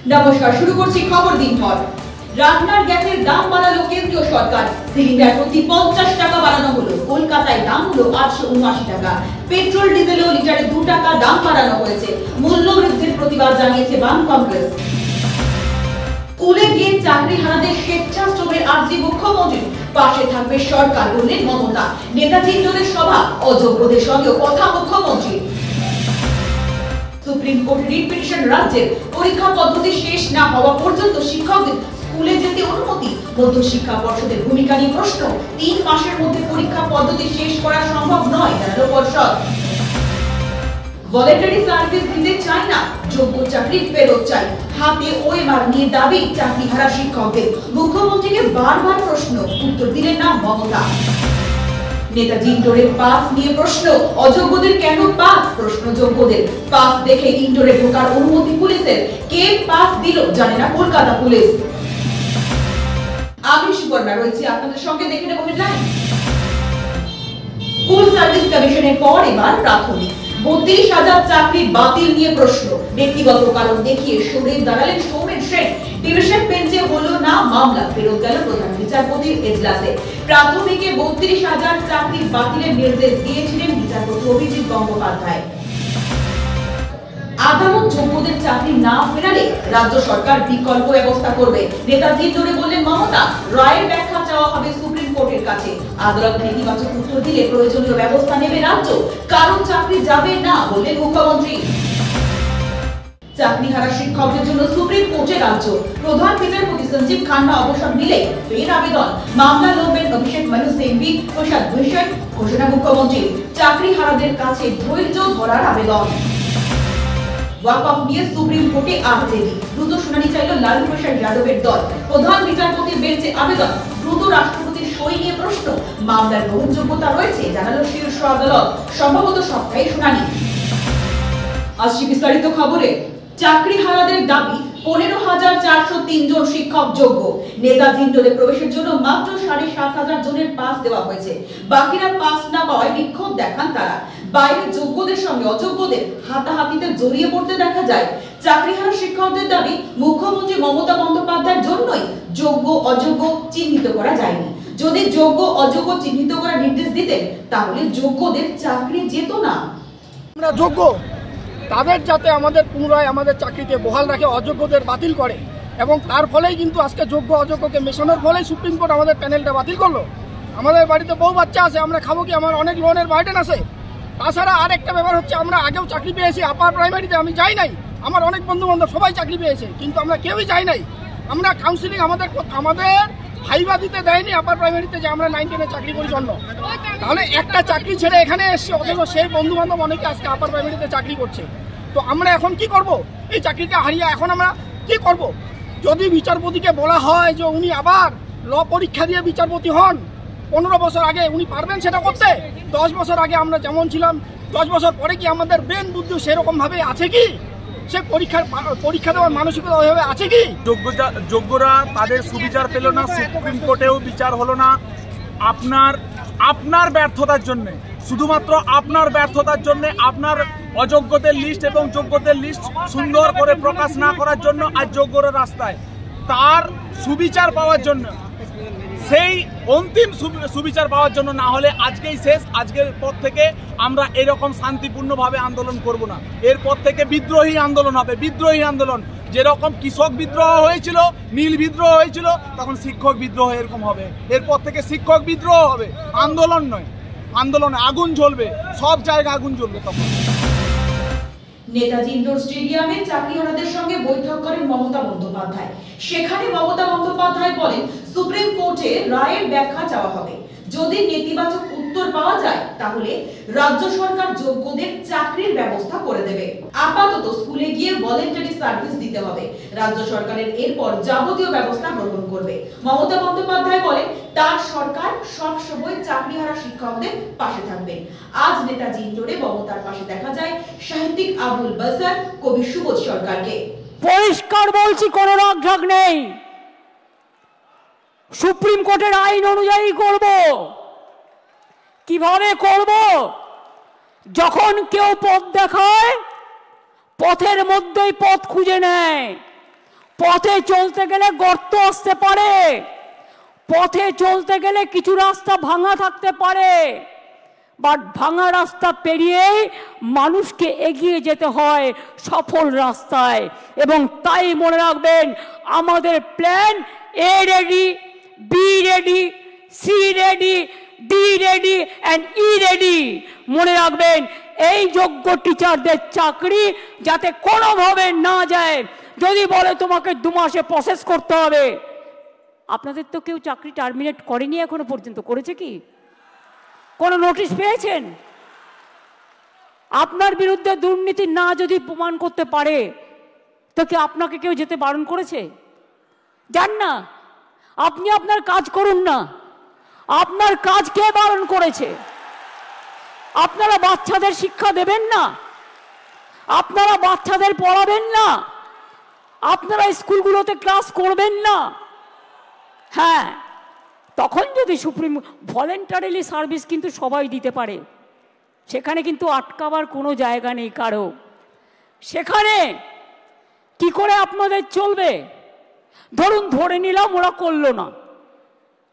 নমস্কার, শুরু করছি খবর দিনভর। রান্নার গ্যাসের দাম বাড়ালো কেন্দ্রীয় সরকার। সিলিন্ডার প্রতি 50 টাকা বাড়ানো হলো। কলকাতায় দাম হলো 879 টাকা। পেট্রোল ডিজেলেও লিটারে 2 টাকা দাম বাড়ানো হয়েছে। মূল্য বৃদ্ধির প্রতিবাদ জানিয়েছে বাম কংগ্রেস। স্কুলে গিয়ে চাকরি হারাদের স্বেচ্ছাশ্রমের আর্জি মুখ্যমন্ত্রী, পাশে থাকবে সরকার বললেন মমতা। নেতাজি ইন্ডোরের সভা, অযোগ্যদের সঙ্গেও কথা মুখ্যমন্ত্রী। সুপ্রিম কোর্ট রিট পিটিশন, রাজ্যের পরীক্ষা পদ্ধতি শেষ না হওয়া পর্যন্ত শিক্ষকদের স্কুলে যেতে অনুমতি। মধ্য শিক্ষা পর্ষদের ভূমিকা নিয়ে প্রশ্ন। 3 মাসের মধ্যে পরীক্ষা পদ্ধতি শেষ করা সম্ভব নয়, জানালো পর্ষদ। ভলেন্টারি সার্ভিস দিতে চায় না, যোগ্য চাকরি ফেরত চাই। হাতে ওএমআর নিয়ে দাবি চাকরিহারা শিক্ষকদের। মুখ্যমন্ত্রীকে বারবার প্রশ্ন, উত্তর দিলেন না মমতা। নেতাজি ইন্ডোরের পাস নিয়ে প্রশ্ন, অযোগ্যদের কেন পাস? প্রশ্ন যোগ্যদের। পাস দেখে ইন্ডোরে ঢোকার অনুমতি পুলিশের। কে পাস দিল জানে না কলকাতা পুলিশ। আমি সুপর্ণা রয়েছি আপনাদের সঙ্গে, দেখে নেব হেডলাইন। স্কুল সার্ভিস কমিশনের পর এবার প্রাথমিক। 32,000 চাকরি বাতিল নিয়ে প্রশ্ন। ব্যক্তিগত কারণ দেখিয়ে সরে দাঁড়ালেন সৌমেন সেন। ডিভিশন বেঞ্চে হলো না মামলা, ফেরত গেল প্রধান বিচারপতির এজলাসে। প্রাথমিকে 32,000 চাকরি বাতিলের নির্দেশ দিয়েছিলেন বিচারপতি অভিজিৎ গঙ্গোপাধ্যায়। আদালত যোগ্যদের চাকরি না ফেরালে রাজ্য সরকার বিকল্প ব্যবস্থা করবে, নেতাজি ইন্ডোরে বললেন মমতা। রায়ের ব্যাখ্যা চাওয়া হবে সুপ্রিম কোর্টের কাছে। আদালত নেতিবাচক উত্তর দিলে প্রয়োজনীয় ব্যবস্থা নেবে রাজ্য। কারণ চাকরি যাবে না বললেন মুখ্যমন্ত্রী। চাকরিহারা শিক্ষকদের জন্য সুপ্রিম কোর্টে রাজ্য। প্রধান বিচারপতি সঞ্জীব খান্না অবসর নিলে ফের আবেদন। মামলা লড়বেন অভিষেক মানু সিংভি, প্রসাদ ভূষণ। ঘোষণা মুখ্যমন্ত্রী। চাকরিহারাদের কাছে ধৈর্য ধরার আবেদন। ওয়াক অফ নিয়ে সুপ্রিম কোর্টে আরজেডি। দ্রুত শুনানি চাইল লালু প্রসাদ যাদবের দল। প্রধান বিচারপতির বেঞ্চে আবেদন। দ্রুত রাষ্ট্রপতির সই নিয়ে প্রশ্ন। মামলার গ্রহণযোগ্যতা রয়েছে, জানালো শীর্ষ আদালত। সম্ভবত সপ্তাহে শুনানি। আসছি বিস্তারিত খবরে। চাকরিহারাদের দাবি 15,403 জন শিক্ষক যোগ্য। নেতাজি ইন্ডোরে প্রবেশের জন্য মাত্র 7,500 জনের পাস দেওয়া হয়েছে। বাকিরা পাস না পাওয়ায় বিক্ষোভ দেখান তারা। বাইরে যোগ্যদের সঙ্গে অযোগ্যদের হাতাহাতিতে জড়িয়ে পড়তে দেখা যায়। চাকরিহারা শিক্ষকদের দাবি মুখ্যমন্ত্রী মমতা বন্দ্যোপাধ্যায়ের জন্যই যোগ্য অযোগ্য চিহ্নিত করা যায়নি। যদি যোগ্য অযোগ্য চিহ্নিত করার নির্দেশ দিতেন তাহলে যোগ্যদের চাকরি যেত না। আমরা যোগ্য তাদের যাতে আমাদের পুনরায় আমাদের চাকরিতে বহাল রাখে, অযোগ্যদের বাতিল করে, এবং তার ফলেই কিন্তু আজকে যোগ্য অযোগ্যকে মেশানোর ফলেই সুপ্রিম কোর্ট আমাদের প্যানেলটা বাতিল করলো। আমাদের বাড়িতে বউ বাচ্চা আছে, আমরা খাবো কি? আমার অনেক লোনের বার্ডেন আছে। তাছাড়া আরেকটা ব্যাপার হচ্ছে, আমরা আগেও চাকরি পেয়েছি আপার প্রাইমারিতে, আমি যাই নাই। আমার অনেক বন্ধু বান্ধব সবাই চাকরি পেয়েছে, কিন্তু আমরা কেউই যাই নাই। আমরা কাউন্সিলিং আমাদের ভাইবা দিতে দেয়নি আপার প্রাইমারিতে যে আমরা 9, 10-এ চাকরি করি জন্য। তাহলে একটা চাকরি ছেড়ে এখানে এসছে, অথচ সেই বন্ধু বান্ধব অনেকে আজকে আপার প্রাইমারিতে চাকরি করছে। তো আমরা এখন কি করব? এই চাকরিটা হারিয়ে এখন আমরা কি করব? যদি বিচারপতিকে বলা হয় যে উনি আবার ল পরীক্ষা দিয়ে বিচারপতি হন, 15 বছর আগে উনি পারবেন সেটা করতে? 10 বছর আগে আমরা যেমন ছিলাম, 10 বছর পরে কি আমাদের ব্রেন বুদ্ধি সেরকম ভাবে আছে কি? সে পরীক্ষা দেওয়ার মানসিকতা ওইভাবে আছে কি? যোগ্যরা তাদের সুবিচার পেল না, সুপ্রিম কোর্টেও বিচার হলো না। আপনার ব্যর্থতার জন্য, শুধুমাত্র আপনার ব্যর্থতার জন্য, আপনার অযোগ্যদের লিস্ট এবং যোগ্যদের লিস্ট সুন্দর করে প্রকাশ না করার জন্য আজ যোগ্যরা রাস্তায়। তার সুবিচার পাওয়ার জন্য, সেই অন্তিম সুবিচার পাওয়ার জন্য, না হলে আজকেই শেষ। আজকের পর থেকে আমরা এরকম শান্তিপূর্ণভাবে আন্দোলন করব না। এরপর থেকে বিদ্রোহী আন্দোলন হবে, বিদ্রোহী আন্দোলন। যেরকম কৃষক বিদ্রোহ হয়েছিল, নীল বিদ্রোহ হয়েছিল, তখন শিক্ষক বিদ্রোহ এরকম হবে। এরপর থেকে শিক্ষক বিদ্রোহ হবে, আন্দোলন নয়। আন্দোলনে আগুন জ্বলবে, সব জায়গায় আগুন জ্বলবে তখন। নেতাজি ইন্ডোর স্টেডিয়ামে চাকরিহারাদের সঙ্গে বৈঠক করেন মমতা বন্দ্যোপাধ্যায়। সেখানে মমতা বন্দ্যোপাধ্যায় বলেন সুপ্রিম কোর্টে রায়ের ব্যাখ্যা চাওয়া হবে। যদি নেতিবাচক উত্তর পাওয়া যায় তাহলে রাজ্য সরকার যোগ্যদের চাকরির ব্যবস্থা করে দেবে। আপাতত স্কুলে গিয়ে ভলেন্টারি সার্ভিস দিতে হবে। রাজ্য সরকারের এরপর যাবতীয় ব্যবস্থা গ্রহণ করবে। মমতা বন্দ্যোপাধ্যায় বলেন তার সরকার সব সময় চাকরিহারা শিক্ষকদের পাশে থাকবে। আজ নেতাজি ইন্ডোরে মমতার পাশে দেখা যায় সাহিত্যিক আবুল বাসার, কবি সুবোধ সরকারকে। পরিষ্কার বলছি, কোনো রাগঢাক নেই। সুপ্রিম কোর্টের আইন অনুযায়ী করব। কিভাবে করব? যখন কেউ পথ দেখায়, পথের মধ্যেই পথ খুঁজে নেয়। পথে চলতে গেলে গর্ত আসতে পারে, পথে চলতে গেলে কিছু রাস্তা ভাঙা থাকতে পারে, বাট ভাঙা রাস্তা পেরিয়েই মানুষকে এগিয়ে যেতে হয় সফল রাস্তায়। এবং তাই মনে রাখবেন, আমাদের plan A ready, B ready, C ready, D ready and E ready. মনে রাখবেন, এই যোগ্য টিচারদের চাকরি যাতে কোনোভাবে না যায়। যদি বলে তোমাকে 2 মাসে প্রসেস করতে হবে, আপনাদের তো কেউ চাকরি টার্মিনেট করেনি এখনো পর্যন্ত, করেছে কি? কোনো নোটিশ পেয়েছেন? আপনার বিরুদ্ধে দুর্নীতি না যদি প্রমাণ করতে পারে, তো কি আপনাকে কেউ যেতে বারণ করেছে? যান না, আপনি আপনার কাজ করুন না। আপনার কাজ কে বারণ করেছে? আপনারা বাচ্চাদের শিক্ষা দেবেন না, আপনারা বাচ্চাদের পড়াবেন না, আপনারা স্কুলগুলোতে ক্লাস করবেন না। হ্যাঁ, তখন যদি সুপ্রিম ভলেন্টারিলি সার্ভিস কিন্তু সবাই দিতে পারে, সেখানে কিন্তু আটকাবার কোনো জায়গা নেই কারো। সেখানে কি করে আপনাদের চলবে? ধরুন ধরে নিলাম ওরা করলো না,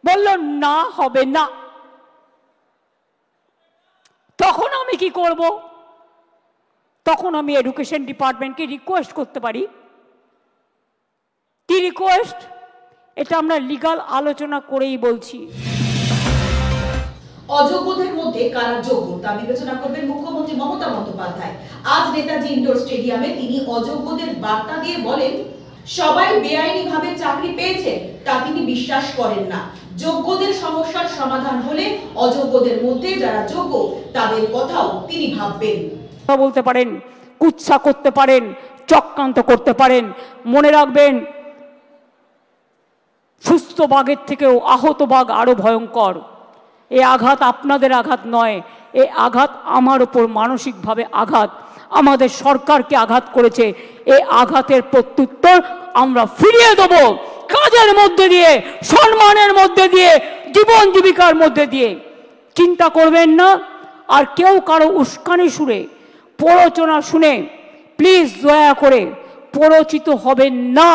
বলল না হবে না, তখন আমি কি করব? তখন আমি এডুকেশন ডিপার্টমেন্টকে রিকোয়েস্ট করতে পারি। কি রিকোয়েস্ট? এটা আমরা লিগাল আলোচনা করেই বলছি। অযোগ্যদের মধ্যে কারা যোগ্য তা বিবেচনা করবেন মুখ্যমন্ত্রী মমতা বন্দ্যোপাধ্যায়। আজ নেতাজি ইন্ডোর স্টেডিয়ামে তিনি অযোগ্যদের বার্তা দিয়ে বলেন, সবাই বেআইনিভাবে চাকরি পেয়েছে তা তিনি বিশ্বাস করেন না। যোগ্যদের সমস্যার সমাধান হলে অযোগ্যদের মধ্যে যারা যোগ্য তাদের কথাও তিনি ভাববেন। বলতে পারেন, কুৎসা করতে পারেন, চক্রান্ত করতে পারেন। মনে রাখবেন, সুস্থ বাঘের থেকেও আহত বাঘ আরো ভয়ঙ্কর। এই আঘাত আপনাদের আঘাত নয়, এই আঘাত আমার উপর মানসিকভাবে আঘাত, আমাদের সরকারকে আঘাত করেছে। এই আঘাতের প্রত্যুত্তর আমরা ফিরিয়ে দেব কাজের মধ্যে দিয়ে, সম্মানের মধ্যে দিয়ে, জীবন জীবিকার মধ্যে দিয়ে। চিন্তা করবেন না। আর কেউ কারো উস্কানি সুরে, প্ররোচনা শুনে প্লিজ দয়া করে প্ররোচিত হবেন না।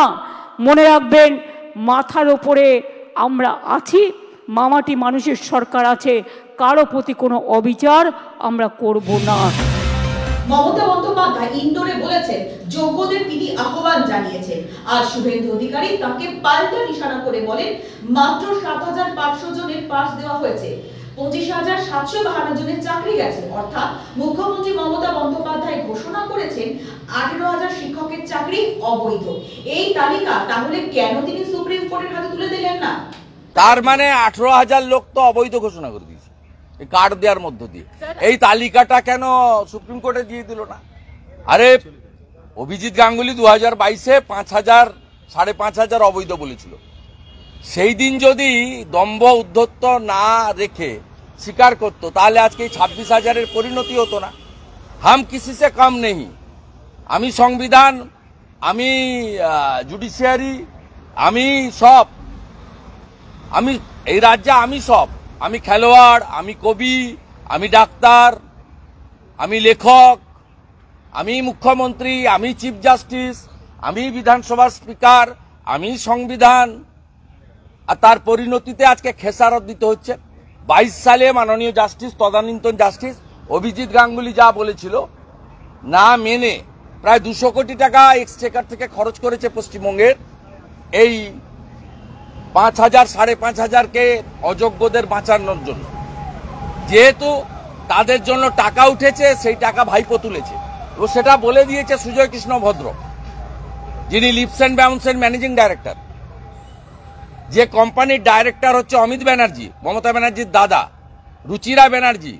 মনে রাখবেন, মাথার ওপরে আমরা আছি, মামাটি মানুষের সরকার আছে, কারো প্রতি কোনো অবিচার আমরা করব না। মমতা বন্দ্যোপাধ্যায় ইন্ডোরে বলেছেন, যোগ্যদের তিনি আহ্বান জানিয়েছেন। আর শুভেন্দু অধিকারী তাকে পাল্টা নিশানা করে বলেন, মাত্র ৭৫০০ জনের পাস দেওয়া হয়েছে, ২৫৭৫২ জনের চাকরি গেছে। অর্থাৎ মুখ্যমন্ত্রী মমতা বন্দ্যোপাধ্যায় ঘোষণা করেছেন ১৮,০০০ শিক্ষকের চাকরি অবৈধ। এই তালিকা তাহলে কেন তিনি সুপ্রিম কোর্টের হাতে তুলে দিলেন না? তার মানে ১৮,০০০ লোক তো অবৈধ ঘোষণা করে দিয়েছে কার্ড দেওয়ার মধ্য দিয়ে। এই তালিকাটা কেন সুপ্রিম কোর্টে দিয়ে দিল না? আরে অভিজিৎ গাঙ্গুলি ২০২২-এ ৫,০০০ ৫,৫০০ অবৈধ বলেছিল। সেই দিন যদি দম্ভ উদ্ধত্ত না রেখে স্বীকার করতো, তাহলে আজকে ২৬,০০০-এর পরিণতি হতো না। হাম কিসি সে কম নেই। আমি সংবিধান, আমি জুডিশিয়ারি, আমি সব, আমি এই রাজ্যে আমি সব। আমি খেলোয়াড়, আমি কবি, আমি ডাক্তার, আমি লেখক, আমি মুখ্যমন্ত্রী, আমি চিফ জাস্টিস, আমি বিধানসভার স্পিকার, আমি সংবিধান। আর তার পরিণতিতে আজকে খেসারত দিতে হচ্ছে। ২২ সালে মাননীয় জাস্টিস, তদানীন্তন জাস্টিস অভিজিৎ গাঙ্গুলি যা বলেছিল না মেনে প্রায় ২০০ কোটি টাকা এক্সচেকার থেকে খরচ করেছে পশ্চিমবঙ্গের এই ৫,০০০ ৫,৫০০-কে অযোগ্যদের বাঁচানোর জন্য। যেহেতু তাদের জন্য টাকা উঠেছে, সেই টাকা ভাইপো তুলেছে। ও সেটা বলে দিয়েছে সুজয় কৃষ্ণ ভদ্র, যিনি লিপস অ্যান্ড বাউন্সের ম্যানেজিং ডাইরেক্টর। যে কোম্পানির ডাইরেক্টর হচ্ছে অমিত ব্যানার্জি, মমতা ব্যানার্জির দাদা, রুচিরা ব্যানার্জি,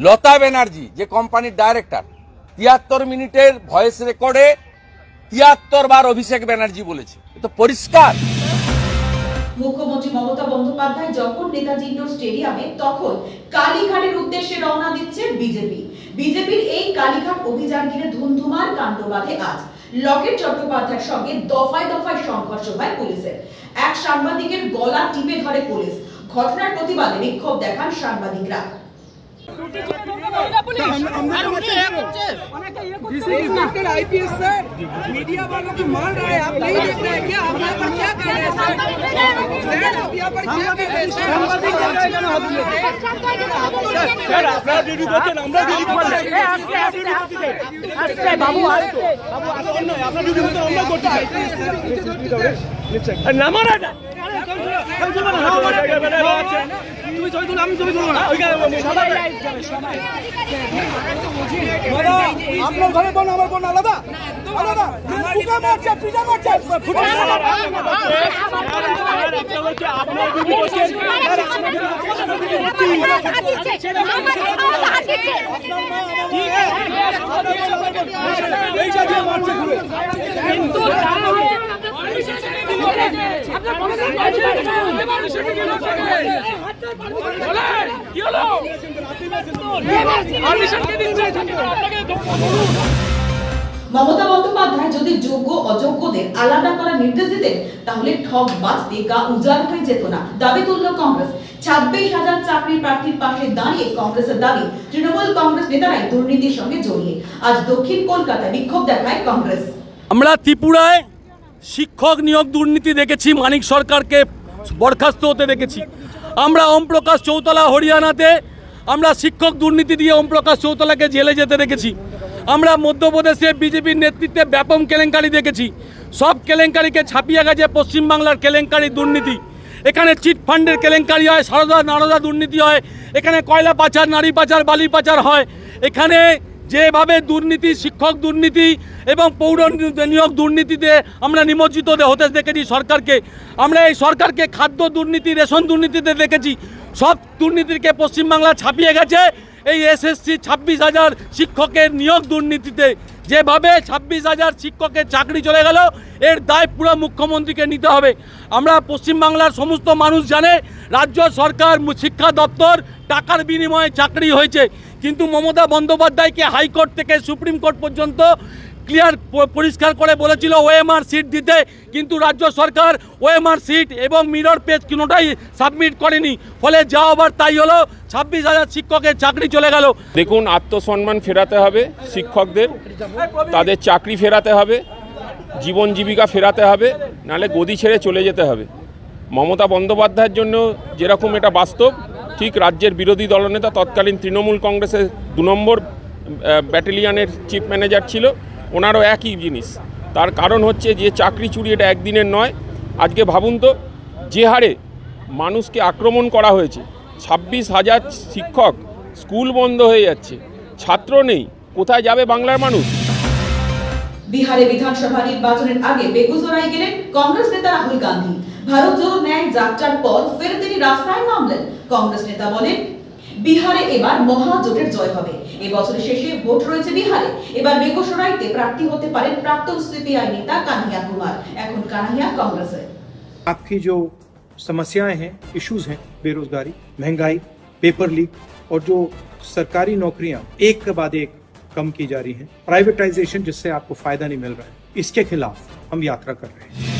লতা ব্যানার্জি, যে কোম্পানির ডাইরেক্টর। ৭৩ মিনিটের ভয়েস রেকর্ডে ৭৩ বার অভিষেক ব্যানার্জি বলেছে। এটা পরিষ্কার। মুখ্যমন্ত্রী মমতা বন্দ্যোপাধ্যায় যখন নেতাজি ইন্ডোর স্টেডিয়ামে, তখন কালীঘাটের উদ্দেশ্যে রওনা দিচ্ছে বিজেপি। বিজেপির এই কালীঘাট অভিযান ঘিরে ধুমধুমার কাণ্ড বাঁধে আজ। লকেট চট্টোপাধ্যায়ের সঙ্গে দফায় দফায় সংঘর্ষ হয় পুলিশের। এক সাংবাদিকের গলা টিপে ধরে পুলিশ। ঘটনার প্রতিবাদে বিক্ষোভ দেখান সাংবাদিকরা। आईपीएस से मीडिया वालों को मान रहा है, आप नहीं देख रहे हैं क्या? आप यहाँ पर क्या कर रहे हैं? आप यहाँ पर क्या कर रहे हैं? আপনার ঘরে বোন আমার বোন আলাদা আলাদা বুকা মারছে পিজা মারছে মমতা বন্দ্যোপাধ্যায় যদি যোগ্য অযোগ্যদের আলাদা করার নির্দেশ দিতেন তাহলে ঠক বাঁচতে গা উজাড় হয়ে যেত না, দাবি তুলল কংগ্রেস। 26,000 চাকরি প্রার্থীর পাশে দাঁড়িয়ে কংগ্রেসের দাবি তৃণমূল কংগ্রেস নেতারাই দুর্নীতির সঙ্গে জড়িয়ে। আজ দক্ষিণ কলকাতায় বিক্ষোভ দেখায় কংগ্রেস। আমরা ত্রিপুরায় শিক্ষক নিয়োগ দুর্নীতি দেখেছি, মানিক সরকারকে বরখাস্ত হতে দেখেছি। আমরা ওম প্রকাশ চৌতলা হরিয়ানাতে আমরা শিক্ষক দুর্নীতি দিয়ে ওম প্রকাশ চৌতলাকে জেলে যেতে দেখেছি। আমরা মধ্যপ্রদেশে বিজেপির নেতৃত্বে ব্যাপক কেলেঙ্কারি দেখেছি। সব কেলেঙ্কারিকে ছাপিয়ে গেছে পশ্চিমবাংলার কেলেঙ্কারি দুর্নীতি। এখানে চিট ফান্ডের কেলেঙ্কারি হয়, সারদা নারদা দুর্নীতি হয়, এখানে কয়লা পাচার, নারী পাচার, বালি পাচার হয়। এখানে যেভাবে দুর্নীতি, শিক্ষক দুর্নীতি এবং পৌর নিয়োগ দুর্নীতিতে আমরা নিমজ্জিত হতে দেখেছি সরকারকে। আমরা এই সরকারকে খাদ্য দুর্নীতি, রেশন দুর্নীতিতে দেখেছি। সব দুর্নীতিকে পশ্চিমবাংলা ছাপিয়ে গেছে এই এসএসসি 26,000 শিক্ষকের নিয়োগ দুর্নীতিতে। যেভাবে 26,000 শিক্ষকের চাকরি চলে গেল, এর দায় পুরো মুখ্যমন্ত্রীকে নিতে হবে। আমরা পশ্চিমবাংলার সমস্ত মানুষ জানে রাজ্য সরকার শিক্ষা দপ্তর টাকার বিনিময়ে চাকরি হয়েছে, কিন্তু মমতা বন্দ্যোপাধ্যায়কে হাইকোর্ট থেকে সুপ্রিম কোর্ট পর্যন্ত ক্লিয়ার পরিষ্কার করে বলেছিল ওএমআর সিট দিতে, কিন্তু রাজ্য সরকার ওএমআর সিট এবং মিরর পেজ কোনোটাই সাবমিট করেনি। ফলে যা হবার তাই হলো, 26,000 শিক্ষকের চাকরি চলে গেল। দেখুন, আত্মসম্মান ফেরাতে হবে শিক্ষকদের, তাদের চাকরি ফেরাতে হবে, জীবন জীবিকা ফেরাতে হবে, নাহলে গদি ছেড়ে চলে যেতে হবে। মমতা বন্দ্যোপাধ্যায়ের জন্য যেরকম এটা বাস্তব, ঠিক রাজ্যের বিরোধী দলনেতা তৎকালীন তৃণমূল কংগ্রেসের 2 নম্বর ব্যাটালিয়নের চিফ ম্যানেজার ছিল, ওনারও একই জিনিস। তার কারণ হচ্ছে যে চাকরি চুরি এটা একদিনের নয়। আজকে ভাবুন তো, যে হারে মানুষকে আক্রমণ করা হয়েছে, 26,000 শিক্ষক, স্কুল বন্ধ হয়ে যাচ্ছে, ছাত্র নেই, কোথায় যাবে বাংলার মানুষ? বিহারে বিধানসভা নির্বাচনের আগে বেগুসরাই গেলেন কংগ্রেস নেতা রাহুল গান্ধী। ভারত জোড়ো ন্যায় যাত্রার পর ফের তিনি রাস্তায় নামলেন। কংগ্রেস নেতা বলেন, বিহারে এবার মহাজোটের জয় হবে। এবছরের শেষে ভোট রয়েছে বিহারে। এবার বেগুসরাইতে প্রার্থী হতে পারেন প্রাক্তন সিপিআই নেতা কানহাইয়া কুমার। এখন কানহাইয়া कांग्रेस आपकी जो समस्याएं हैं, इश्यूज हैं, बेरोजगारी, महंगाई, पेपर लीक और जो सरकारी नौकरियां एक के बाद एक कम की जा रही हैं, प्राइवेटाइजेशन जिससे आपको फायदा नहीं मिल रहा है, इसके खिलाफ हम यात्रा कर रहे हैं।